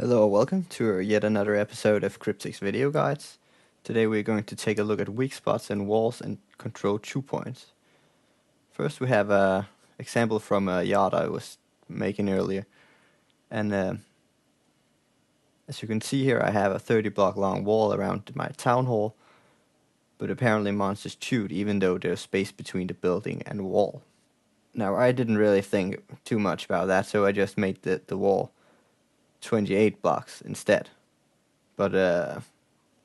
Hello, welcome to yet another episode of Cryptic's Video Guides. Today we're going to take a look at weak spots in walls and control chew points. First we have a example from a yard I was making earlier. And as you can see here, I have a 30 block long wall around my town hall, but apparently monsters chewed even though there's space between the building and wall. Now I didn't really think too much about that, so I just made the wall 28 blocks instead. But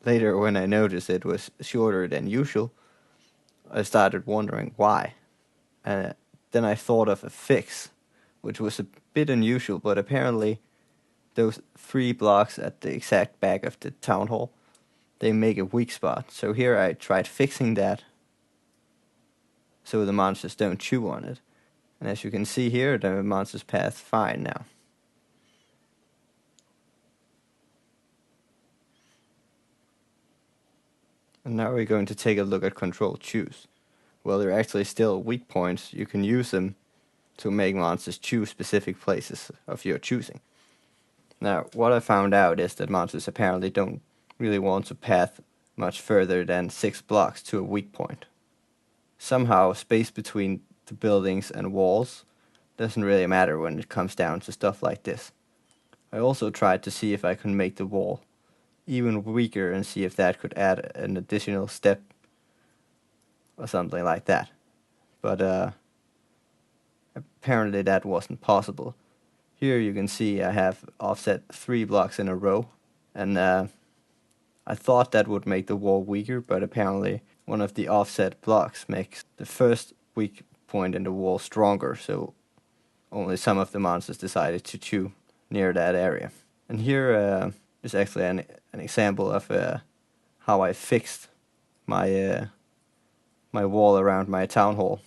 later, when I noticed it was shorter than usual, I started wondering why. Then I thought of a fix, which was a bit unusual, but apparently those 3 blocks at the exact back of the town hall, they make a weak spot. So here I tried fixing that so the monsters don't chew on it. And as you can see here, the monsters pass fine now. And now we're going to take a look at control chews. Well, they're actually still weak points. You can use them to make monsters chew specific places of your choosing. Now, what I found out is that monsters apparently don't really want to path much further than 6 blocks to a weak point. Somehow, space between the buildings and walls doesn't really matter when it comes down to stuff like this. I also tried to see if I could make the wall even weaker and see if that could add an additional step or something like that. But apparently that wasn't possible. Here you can see I have offset 3 blocks in a row, and I thought that would make the wall weaker, but apparently one of the offset blocks makes the first weak point in the wall stronger, so only some of the monsters decided to chew near that area. And here is actually an example of how I fixed my my wall around my town hall.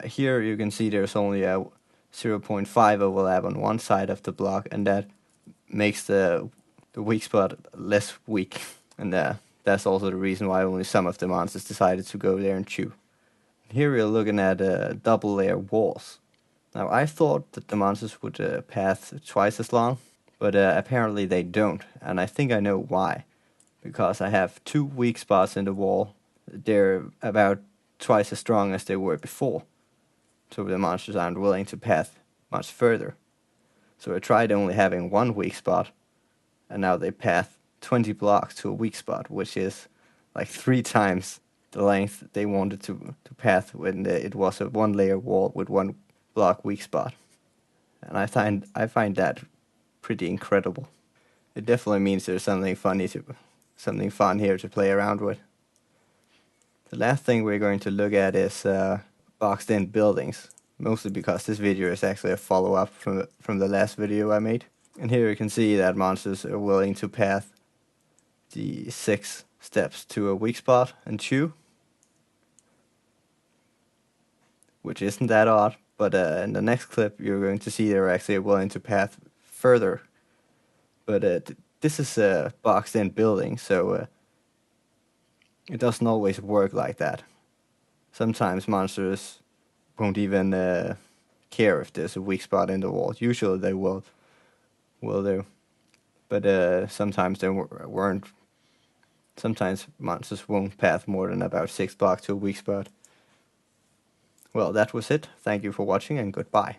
Here you can see there's only a 0.5 overlap on one side of the block, and that makes the weak spot less weak. And that's also the reason why only some of the monsters decided to go there and chew. Here we're looking at double layer walls. Now I thought that the monsters would path twice as long, but apparently they don't, and I think I know why. Because I have 2 weak spots in the wall. They're about twice as strong as they were before, so the monsters aren't willing to path much further. So I tried only having 1 weak spot, and now they path 20 blocks to a weak spot, which is like 3 times the length they wanted to path when it was a 1 layer wall with 1 block weak spot. And I find that pretty incredible. It definitely means there's something fun here to play around with. The last thing we're going to look at is boxed in buildings, mostly because this video is actually a follow-up from the last video I made. And here you can see that monsters are willing to path the 6 steps to a weak spot and chew, which isn't that odd, but in the next clip you're going to see they're actually willing to path further. But this is a boxed in building, so it doesn't always work like that. Sometimes monsters won't even care if there's a weak spot in the wall. Usually they will do. But sometimes they weren't. Sometimes monsters won't path more than about 6 blocks to a weak spot. Well, that was it. Thank you for watching and goodbye.